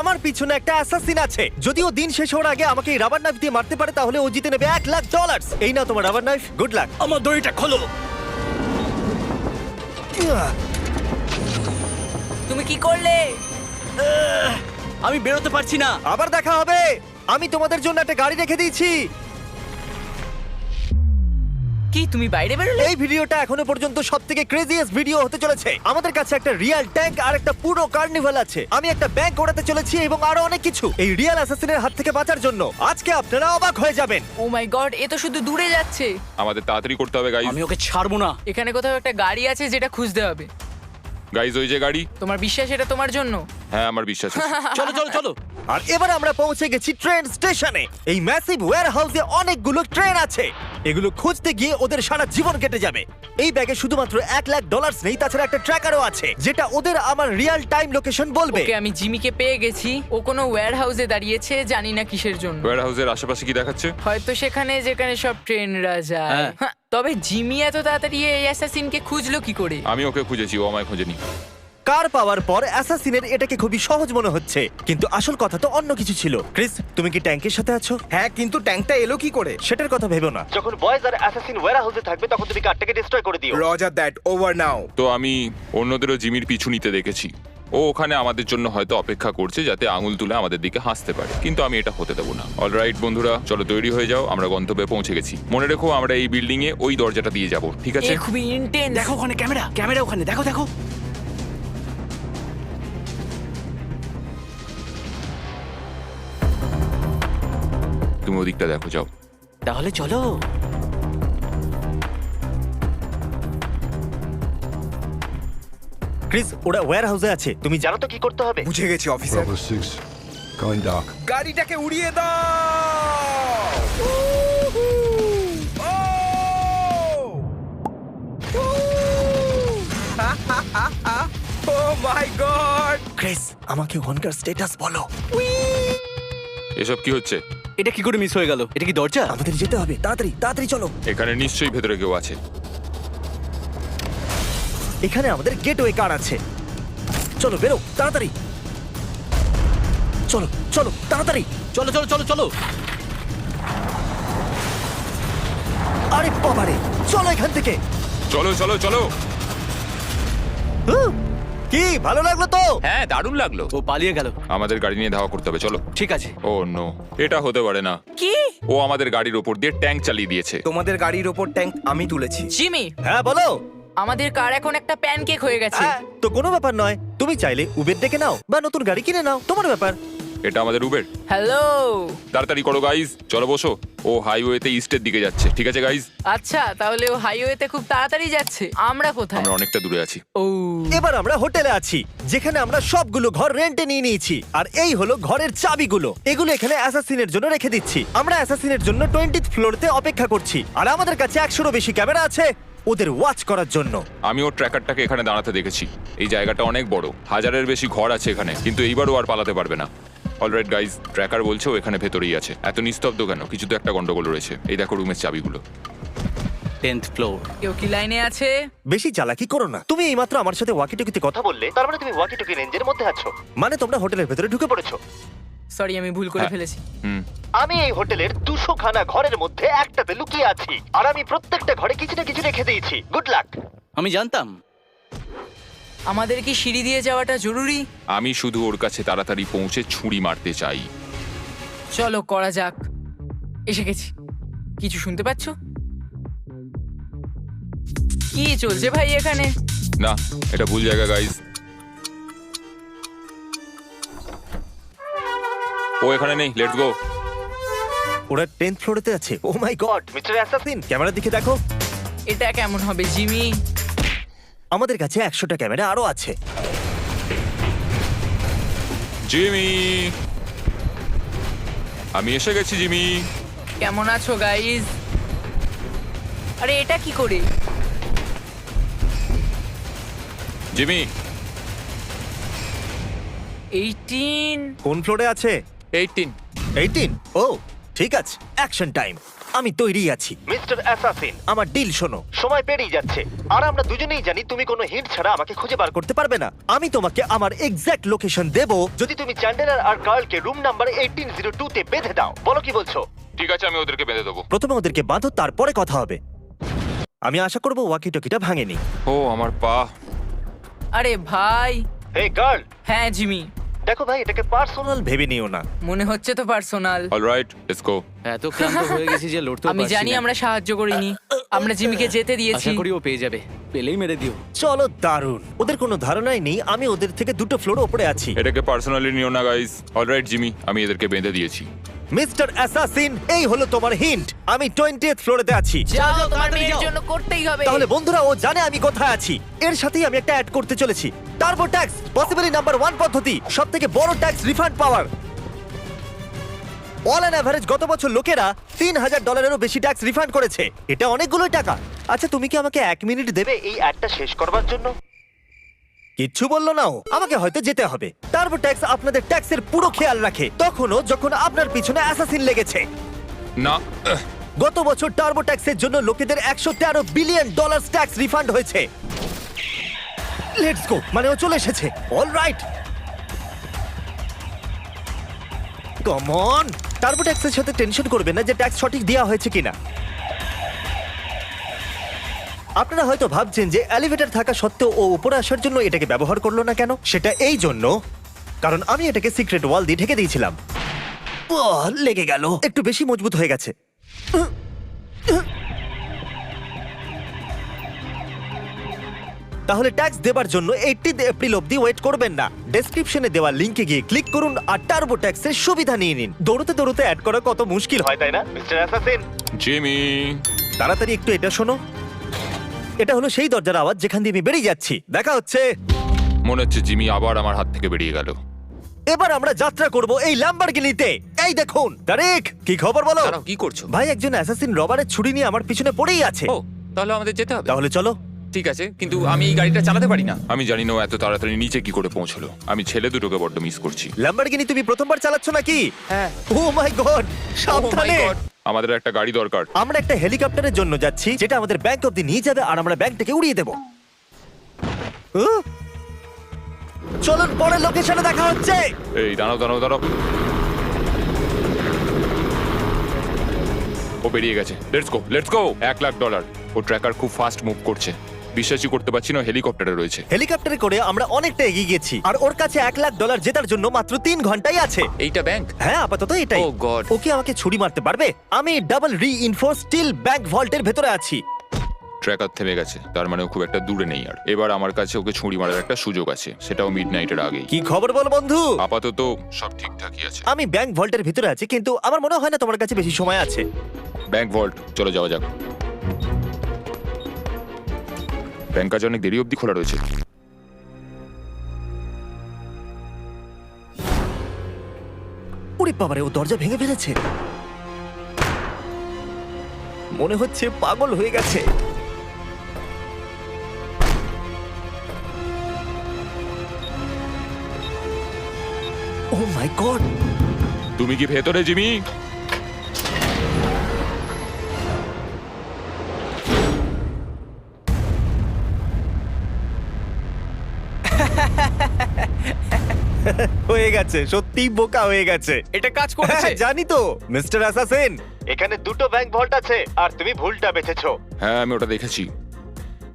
আমার পিছনে একটা অ্যাসাসিন আছে। যদিও দিন শেষ হওয়ার আগে আমাকে এই রাবার নাইফ দিয়ে মারতে পারে তাহলে ও জিতে নেবে $1,00,000। এই নাও তোমার রাবার নাইফ, গুড লাক। আমার দড়িটা খোলো। তুমি কি করলে? আমি বেরোতে পারছি না। আবার দেখা হবে। আমি তোমাদের জন্য একটা গাড়ি রেখে দিয়েছি। কি তুমি বাইরে বেরোলে? এই ভিডিওটা এখনো পর্যন্ত সবথেকে ক্রেজিয়েস্ট ভিডিও হতে চলেছে। আমাদের কাছে একটা রিয়েল ট্যাঙ্ক আর একটা পুরো কার্নিভাল আছে। আমি একটা ব্যাংক ওড়াতে চলেছি এবং আরো অনেক কিছু। এই রিয়েল অ্যাসাসিনের হাত থেকে বাঁচার জন্য আজকে আপনারা অবাক হয়ে যাবেন। ও মাই গড, এ তো শুধু দূরে যাচ্ছে। আমাদের তাড়াতাড়ি করতে হবে গাইজ। আমি ওকে ছাড়বো না। এখানে কোথাও একটা গাড়ি আছে যেটা খুঁজতে হবে। গাইজ ওই যে গাড়ি। তোমার বিশ্বাস এটা তোমার জন্য? হ্যাঁ আমার বিশ্বাস আছে। চলো চলো চলো। আর এবার আমরা পৌঁছে গেছি ট্রেন স্টেশনে। এই ম্যাসিভ ওয়্যারহাউসে অনেকগুলো ট্রেন আছে। এগুলো খুঁজতে গিয়ে ওদের সারা জীবন কেটে যাবে। এই ব্যাগে শুধুমাত্র $1,00,000 নেই, তাছাড়া একটা ট্র্যাকারও আছে যেটা ওদের আমার রিয়েল টাইম লোকেশন বলবে। ওকে, আমি জিমিকে পেয়ে গেছি। ও কোনো ওয়্যার হাউসে দাঁড়িয়েছে, জানি না কিসের জন্য। ওয়্যার হাউসের আশেপাশে কি দেখাচ্ছে? হয়তো সেখানে যেখানে সব ট্রেনরা যায়। হ্যাঁ। হ্যাঁ, তবে জিমি এত তাড়াতাড়ি এই অ্যাসাসিনকে খুঁজলো কি করে? আমি ওকে খুঁজেছি, ও আমায় খোঁজেনি। কার পাওয়ার পর অ্যাসাসিনের এটাকে খুবই সহজ মনে হচ্ছে, কিন্তু আসল কথা তো অন্য কিছু ছিল। ক্রিস, তুমি কি ট্যাঙ্কের সাথে আছো? হ্যাঁ, কিন্তু ট্যাঙ্কটা এলো কি করে? সেটার কথা ভেবো না। যখন বয়েজ আর অ্যাসাসিন ওয়্যারহাউসে থাকবে তখন তুমি কারটাকে ডিস্ট্রয় করে দিও। রজার দ্যাট, ওভার নাও। তো আমি অন্যদেরও জিমির পিছু নিতে দেখেছি। ও ওখানে আমাদের জন্য হয়তো অপেক্ষা করছে যাতে আঙুল তুলে আমাদের দিকে হাসতে পারে, কিন্তু আমি এটা হতে দেবো না। অলরাইট বন্ধুরা, চলো তৈরি হয়ে যাও, আমরা গন্তব্যে পৌঁছে গেছি। মনে রেখো আমরা এই বিল্ডিং এ ওই দরজাটা দিয়ে যাব, ঠিক আছে? এ খুবই ইন্টেন্স। দেখো ওখানে ক্যামেরা, ক্যামেরা ওখানে, দেখো দেখো। তুমি ওদিকটা দেখো, যাও। তাহলে চলো। ক্রিস, ওরা ওয়্যারহাউসে আছে। তুমি জানো তো কি করতে হবে? বুঝে গেছি অফিসার। Bravo 6, going dark. গাড়িটাকে উড়িয়ে দাও। ও মাই গড! ক্রিস, আমাকে ওখানকার স্ট্যাটাস বলো। এসব কি হচ্ছে? এটা কি করে মিস হয়ে গেল? এটা কি দরজা? আমাদের যেতে হবে, তাড়াতাড়ি তাড়াতাড়ি চলো। এখানে নিশ্চয়ই ভেতরে কেউ আছে। এখানে আমাদের গেটওয়ে কার আছে। চলো বেরো তাড়াতাড়ি। চলো চলো তাড়াতাড়ি। চলো চলো চলো চলো। আরে বাবারে, চলো এখান থেকে। চলো চলো চলো। কি ভালো লাগলো তো? হ্যাঁ, দারুণ লাগলো। ও পালিয়ে গেল। আমাদের গাড়ি নিয়ে ধাওয়া করতে হবে, চলো। ঠিক আছে। ও নো, এটা হতে পারে না। কি? ও আমাদের গাড়ির ওপর দিয়ে ট্যাঙ্ক চালিয়ে দিয়েছে। তোমাদের গাড়ির ওপর ট্যাঙ্ক আমি তুলেছি। জিমি, হ্যাঁ বলো। আমাদের কার এখন একটা প্যানকেক হয়ে গেছে। হ্যাঁ, তো কোনো ব্যাপার নয়। তুমি চাইলে উবের ডেকে নাও বা নতুন গাড়ি কিনে নাও, তোমার ব্যাপার। এটা আমাদের উবের। হ্যালো। তাড়াতাড়ি করো গাইজ, চলো বসো। ও হাইওয়েতে ইস্টের দিকে যাচ্ছে, ঠিক আছে গাইজ? আচ্ছা, তাহলে ও হাইওয়েতে খুব তাড়াতাড়ি যাচ্ছে। আমরা কোথায়? আমরা অনেকটা দূরে আছি। ও, এবার আমরা হোটেলে আছি, যেখানে আমরা সবগুলো ঘর রেন্টে নিয়ে নিয়েছি। আর এই হলো ঘরের চাবিগুলো। এগুলো এখানে অ্যাসাসিনের জন্য রেখে দিচ্ছি। আমরা অ্যাসাসিনের জন্য 20th ফ্লোরতে অপেক্ষা করছি। আর আমাদের কাছে 100-রও বেশি ক্যামেরা আছে ওদের ওয়াচ করার জন্য। আমি ওর ট্র্যাকারটাকে এখানে দাঁড়াতে দেখেছি। এই জায়গাটা অনেক বড়, 1000-এর বেশি ঘর আছে এখানে, কিন্তু এইবারও আর পালাতে পারবে না। অলরাইট গাইজ, ট্র্যাকার বলছে ও এখানে ভেতরেই আছে। এত নিস্তব্ধ কেন? কিছু তো একটা গন্ডগোল রয়েছে। এই দেখো রুমের চাবিগুলো। 10th floor. কেউ কি লাইনে আছে? বেশি চালাকি করো না। তুমি এইমাত্র আমার সাথে ওয়াকিটকিতে কথা বললে, তার মানে তুমি ওয়াকিটকি রেঞ্জের মধ্যে আছো। মানে তোমরা হোটেলের ভেতরে ঢুকে পড়েছো। সরি, আমি ভুল করে হ্যাঁ। ফেলেছি। আমি এই হোটেলের 200 খানা ঘরের মধ্যে একটাতে লুকিয়ে আছি। আর আমি প্রত্যেকটা ঘরে কিছু না কিছু রেখে দিয়েছি। Good luck. আমি জানতাম। আমাদের কি সিঁড়ি দিয়ে যাওয়াটা জরুরি? আমি শুধু ওর কাছে তাড়াতাড়ি পৌঁছে ছুরি মারতে চাই। চলো করা যাক। এসে গেছি। কিছু শুনতে পাচ্ছো? কি চলছে ভাই এখানে? না, এটা ভুল জায়গা গাইজ। ও এখানে নেই, লেটস গো। ওরা 10th ফ্লোরেতে আছে। ও মাই গড, মিস্টার অ্যাসাসিন, ক্যামেরার দিকে দেখো। এটা কেমন হবে জিমি? আমাদের কাছে 100টা ক্যামেরা আরো আছে। জিমি, আমি এসে গেছি জিমি। কেমন আছো গাইজ? আরে এটা কি করে? জিমি, 18। কোন ফ্লোরে আছে? 18। 18? ও ঠিক আছে, অ্যাকশন টাইম। আমি তৈরি আছি মিস্টার অ্যাসাসিন। আমার ডিল শোনো, সময় পেরিয়ে যাচ্ছে আর আমরা দুজনেই জানি তুমি কোনো হিন্ট ছাড়া আমাকে খুঁজে বার করতে পারবে না। আমি তোমাকে আমার এক্সাক্ট লোকেশন দেব যদি তুমি চ্যান্ডেলার আর কার্লকে রুম নাম্বার 1802 তে বেঁধে দাও। বলো কি বলছো? ঠিক আছে, আমি ওদেরকে বেঁধে দেবো। প্রথমে ওদেরকে বাঁধো, তারপরে কথা হবে। আমি আশা করবো ওয়াকি টকিটা ভাঙেনি। ও আমার পা। আরে ভাই। হে গার্ল, হ্যাঁ জিমি, দেখো ভাই, এটাকে পার্সোনাল ভেবে নিও না। মনে হচ্ছে তো পার্সোনাল। Alright, let's go. এত ক্লান্ত হয়ে গেছি যে লড়তেও আমি পারছি জানি না। আমরা সাহায্য করিনি, আমরা জিমিকে যেতে দিয়েছি। আশা করি ও পেয়ে যাবে, পেলেই মেরে দিও। চলো, দারুণ। ওদের কোনো ধারণাই নেই আমি ওদের থেকে 2টো ফ্লোর উপরে আছি। এটাকে পার্সোনালি নিও না গাইস। অলরাইট জিমি, আমি এদেরকে বেঁধে দিয়েছি। মিস্টার অ্যাসাসিন, এই হলো তোমার হিন্ট। আমি 20th ফ্লোরেতে আছি। যাও, তোমার তাড়াতাড়ি মেয়ের যাও। জন্য করতেই হবে। তাহলে বন্ধুরা, ও জানে আমি কোথায় আছি। এর সাথেই আমি একটা অ্যাড করতে চলেছি, টার্বো ট্যাক্স, পসিবলি নাম্বার 1 পদ্ধতি, সবথেকে বড় tax refund power. All an average গত বছর লোকেরা $3000 বেশি ট্যাক্স রিফান্ড করেছে। এটা অনেকগুলো টাকা। আচ্ছা, তুমি কি আমাকে 1 মিনিট দেবে এই অ্যাডটা শেষ করবার জন্য? কিচ্ছু বললো না ও। আমাকে হয়তো যেতে হবে। টার্বো ট্যাক্স আপনাদের ট্যাক্সের পুরো খেয়াল রাখে, তখনও যখন আপনার পিছনে অ্যাসাসিন লেগেছে। না, গত বছর টার্বো ট্যাক্সের জন্য লোকেদের $113 বিলিয়ন ট্যাক্স রিফান্ড হয়েছে। লেটস গো, মানে ও চলে এসেছে। Alright, come on. টার্বো ট্যাক্সের সাথে টেনশন করবেন না যে ট্যাক্স সঠিক দেওয়া হয়েছে কিনা। আপনারা হয়তো ভাবছেন যে এলিভেটর থাকা সত্ত্বেও ও উপরে আসার জন্য এটাকে ব্যবহার করলো না কেন। সেটা এই জন্য কারণ আমি এটাকে সিক্রেট ওয়াল দিয়ে ঢেকে দিয়েছিলাম। লেগে গেল, একটু বেশি মজবুত হয়ে গেছে। তাহলে ট্যাক্স দেবার জন্য 18 এপ্রিল অবধি ওয়েট করবেন না। ডেসক্রিপশনে দেওয়া লিংকে গিয়ে ক্লিক করুন আর টার্বো ট্যাক্সের সুবিধা নিয়ে নিন। দৌড়তে দৌড়তে অ্যাড করা কত মুশকিল হয়, তাই না মিস্টার অ্যাসাসিন? জিমি। তাড়াতাড়ি একটু এটা শোনো। এটা হলো সেই দরজার আওয়াজ যেখান দিয়ে আমি বেরিয়ে যাচ্ছি। দেখা হচ্ছে। মনে হচ্ছে জিমি আবার আমার হাত থেকে বেরিয়ে গেল। এবার আমরা যাত্রা করব এই ল্যাম্বরগিনিতে। এই দেখুন, তারিক, কি খবর বলো? দাঁড়াও, কি করছো? ভাই, একজন অ্যাসাসিন রবারের ছুরি নিয়ে আমার পিছনে পড়েই আছে। ও, তাহলে আমাদের যেতে হবে। তাহলে চলো। ঠিক আছে, কিন্তু আমি এই গাড়িটা চালাতে পারি না। আমি জানি না ও এত তাড়াতাড়ি নিচে কি করে পৌঁছলো। আমি ছেলে দুটোকে বড্ড মিস করছি। ল্যাম্বরগিনি তুমি প্রথমবার চালাচ্ছ নাকি? হ্যাঁ। ও মাই গড, সাবধানে। Oh my God! আমাদের একটা গাড়ি দরকার। আমরা একটা হেলিকপ্টারের জন্য যাচ্ছি যেটা আমাদের ব্যাংক অব্দি নিয়ে যাবে আর আমরা ব্যাংকটাকে উড়িয়ে দেব। চলুন, পরের লোকেশনে দেখা হচ্ছে। এই দাঁড়াও দাঁড়াও দাঁড়াও। ও বেরিয়ে গেছে। Let's go, let's go. $1,00,000। ও ট্র্যাকার খুব ফাস্ট মুভ করছে। বিশ্বাসই করতে পারছি না হেলিকপ্টারে রয়েছে। হেলিকপ্টারে করে আমরা অনেকটা এগিয়ে গেছি আর ওর কাছে $1,00,000 জেতার জন্য মাত্র 3 ঘন্টাই আছে। এইটা ব্যাংক? হ্যাঁ, আপাতত এটাই। Oh God! ওকে আমাকে ছুরি মারতে পারবে? আমি ডাবল রিইনফোর্স স্টিল ব্যাংক ভল্টের ভেতরে আছি। ট্র্যাকার থেমে গেছে, তার মানে ও খুব একটা দূরে নেই আর। এবার আমার কাছে ওকে ছুরি মারার একটা সুযোগ আছে, সেটাও মিডনাইটের আগেই। কি খবর বল বন্ধু? আপাতত সব ঠিকঠাকই আছে। আমি ব্যাংক ভল্টের ভিতরে আছি, কিন্তু আমার মনে হয় না তোমার কাছে বেশি সময় আছে। ব্যাংক ভল্ট, চলো যাওয়া যাক। ব্যাংক আজ অনেক দেরি অবধি খোলা রয়েছে। উড়ি বাবারে, ও দরজা ভেঙে ফেলেছে। মনে হচ্ছে পাগল হয়ে গেছে। ও মাই গড! তুমি কি ভেতরে জিমি? হয়ে গেছে, সত্যি বোকা হয়ে গেছে। এটা কাজ করেছে। হ্যাঁ, জানি তো মিস্টার অ্যাসাসিন। এখানে 2টো ব্যাংক ভল্ট আছে আর তুমি ভুলটা বেঁচেছো। হ্যাঁ, আমি ওটা দেখেছি।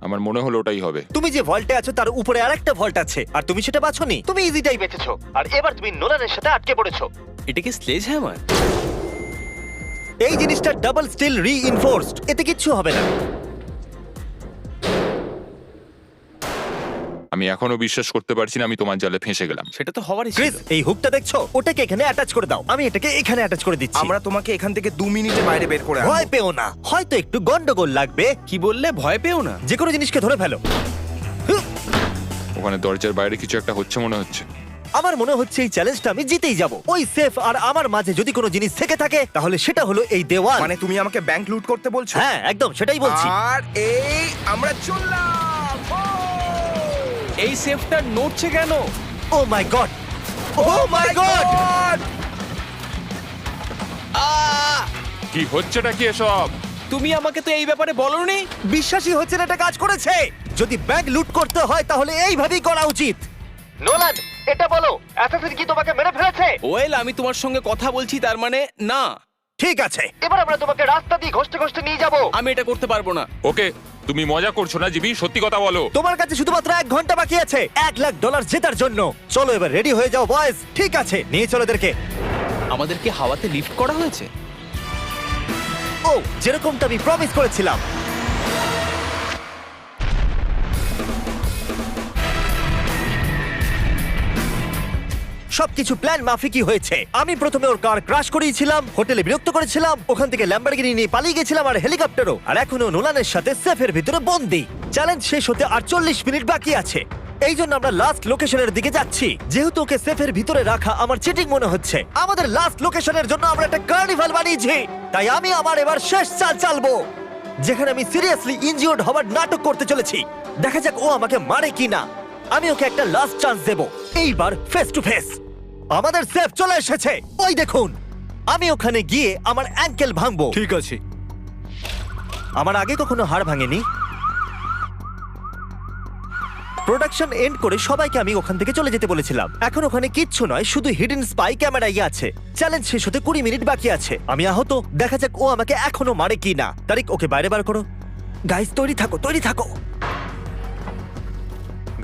আমার মনে হলো ওটাই হবে। তুমি যে ভল্টে আছো তার উপরে আরেকটা ভল্ট আছে আর তুমি সেটা বাছোনি। তুমি ইজিটাই বেঁচেছো আর এবার তুমি নোলানের সাথে আটকে পড়েছো। এটা কি স্লেজ হ্যামার? এই জিনিসটা ডাবল স্টিল রিইনফোর্সড, এতে কিচ্ছু হবে না। আমি এখনো বিশ্বাস করতে পারছি না আমি তোমার জালে ফেঁসে গেলাম। সেটা তো হওয়ারই ক্রিস, ছিল। এই হুকটা দেখছো? ওটাকে এখানে অ্যাটাচ করে দাও। আমি এটাকে এখানে অ্যাটাচ করে দিচ্ছি। আমরা তোমাকে এখান থেকে 2 মিনিটে বাইরে বের করে আনবো। ভয় পেও না, হয়তো একটু গন্ডগোল লাগবে। কি বললে? ভয় পেও না? যে কোনো জিনিসকে ধরে ফেলো। ওখানে দরজার বাইরে কিছু একটা হচ্ছে মনে হচ্ছে। আমার মনে হচ্ছে এই চ্যালেঞ্জটা আমি জিতেই যাব। ওই সেফ আর আমার মাঝে যদি কোনো জিনিস থেকে থাকে তাহলে সেটা হলো এই দেওয়াল। মানে তুমি আমাকে ব্যাংক লুট করতে বলছো? হ্যাঁ, একদম সেটাই বলছি। আর এই আমরা চললাম। এই সেফটা নড়ছে কেন? ও মাই গড! ও মাই গড! কি হচ্ছেটা কি এসব? তুমি আমাকে তো এই ব্যাপারে বলোনি। বিশ্বাসই হচ্ছে না এটা কাজ করেছে। যদি ব্যাংক লুট করতে হয় তাহলে এইভাবেই করা উচিত। নোলান, এটা বলো, অ্যাসাসিন কি তোমাকে মেরে ফেলেছে? ওয়েল, আমি তোমার সঙ্গে কথা বলছি, তার মানে না। ঠিক আছে, এবার আমরা তোমাকে রাস্তা দিয়ে ঘষতে ঘষতে নিয়ে যাব। আমি এটা করতে পারবো না। ওকে, তুমি মজা করছো না জিমি, সত্যি কথা বলো। তোমার কাছে শুধুমাত্র 1 ঘন্টা বাকি আছে $1,00,000 জেতার জন্য। চলো এবার রেডি হয়ে যাও বয়েজ। ঠিক আছে, নিয়ে চলো এদেরকে। আমাদেরকে হাওয়াতে লিফট করা হয়েছে। ও, যেরকমটা আমি প্রমিস করেছিলাম। সবকিছু প্ল্যান মাফিকই হয়েছে। আমি প্রথমে ওর কার ক্রাশ করিয়েছিলাম, হোটেলে বিরক্ত করেছিলাম, ওখান থেকে ল্যাম্বরগিনি নিয়ে পালিয়ে গেছিলাম আর হেলিকপ্টারও, আর এখনো নোলানের সাথে সেফের ভিতরে বন্দি। চ্যালেঞ্জ শেষ হতে আর 40 মিনিট বাকি আছে। এই জন্য আমরা লাস্ট লোকেশনের দিকে যাচ্ছি। যেহেতু ওকে সেফের ভিতরে রাখা আমার চিটিং মনে হচ্ছে, আমাদের লাস্ট লোকেশনের জন্য আমরা একটা কার্নিভাল বানিয়েছি। তাই আমি আমার এবার শেষ চাল চালবো, যেখানে আমি সিরিয়াসলি ইনজিওর্ড হওয়ার নাটক করতে চলেছি। দেখা যাক ও আমাকে মারে কিনা। আমি ওকে একটা লাস্ট চান্স দেব, এইবার ফেস টু ফেস। আমাদের সেফ চলে এসেছে, ওই দেখুন। আমি ওখানে গিয়ে আমার অ্যাঙ্কেল ভাঙবো। ঠিক আছে। আমার আগে কখনো হাড় ভাঙেনি। প্রোডাকশন এন্ড করে সবাইকে আমি ওখান থেকে চলে যেতে বলেছিলাম। এখন ওখানে কিচ্ছু নয়, শুধু হিডেন স্পাই ক্যামেরাই আছে। চ্যালেঞ্জ শেষ হতে 20 মিনিট বাকি আছে। আমি আহত, দেখা যাক ও আমাকে এখনো মারে কিনা। তারিক, ওকে বাইরে বার করো। গাইস, তৈরি থাকো, তৈরি থাকো।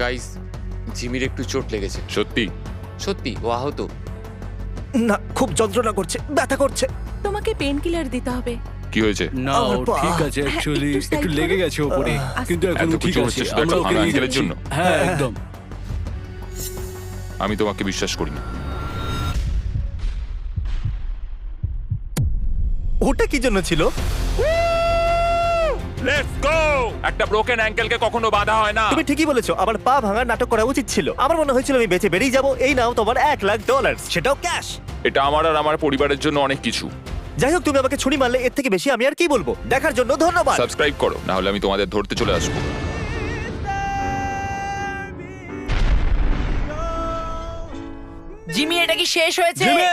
গাইস, জিমির একটু চোট লেগেছে। সত্যি? সত্যি ও আহত। না, খুব যন্ত্রণা করছে, ব্যথা করছে। তোমাকে পেন কিলার দিতে হবে। কি হয়েছে? না আমার ও পা। ঠিক আছে, অ্যাকচুয়ালি একটু side একটু লেগে করো। গেছে ওপরে, কিন্তু এখন এত ঠিক কিছু আছে। হচ্ছে শুধু আমরা একটা ওকে ভাঙা নিয়ে আঙ্কেলের যাচ্ছি। জন্য? হ্যাঁ, একদম। আমি তোমাকে বিশ্বাস করি না। ওটা কি জন্য ছিল? Let's go! একটা ব্রোকেন অ্যাঙ্কেলকে কখনো বাধা হয় না। তুমি ঠিকই বলেছো, আমার পা ভাঙার নাটক করা উচিত ছিল। আমার মনে হয়েছিল আমি বেঁচে বেরিয়ে যাবো। এই নাও তোমার $1,00,000, সেটাও ক্যাশ। এটা আমার আর আমার পরিবারের জন্য অনেক কিছু। যাই হোক, তুমি আমাকে ছুরি মারলে, এর থেকে বেশি আমি আর কি বলবো। দেখার জন্য ধন্যবাদ। সাবস্ক্রাইব করো, না হলে আমি তোমাদের ধরতে চলে আসবো। জিমি, এটা কি শেষ হয়েছে? জিমি!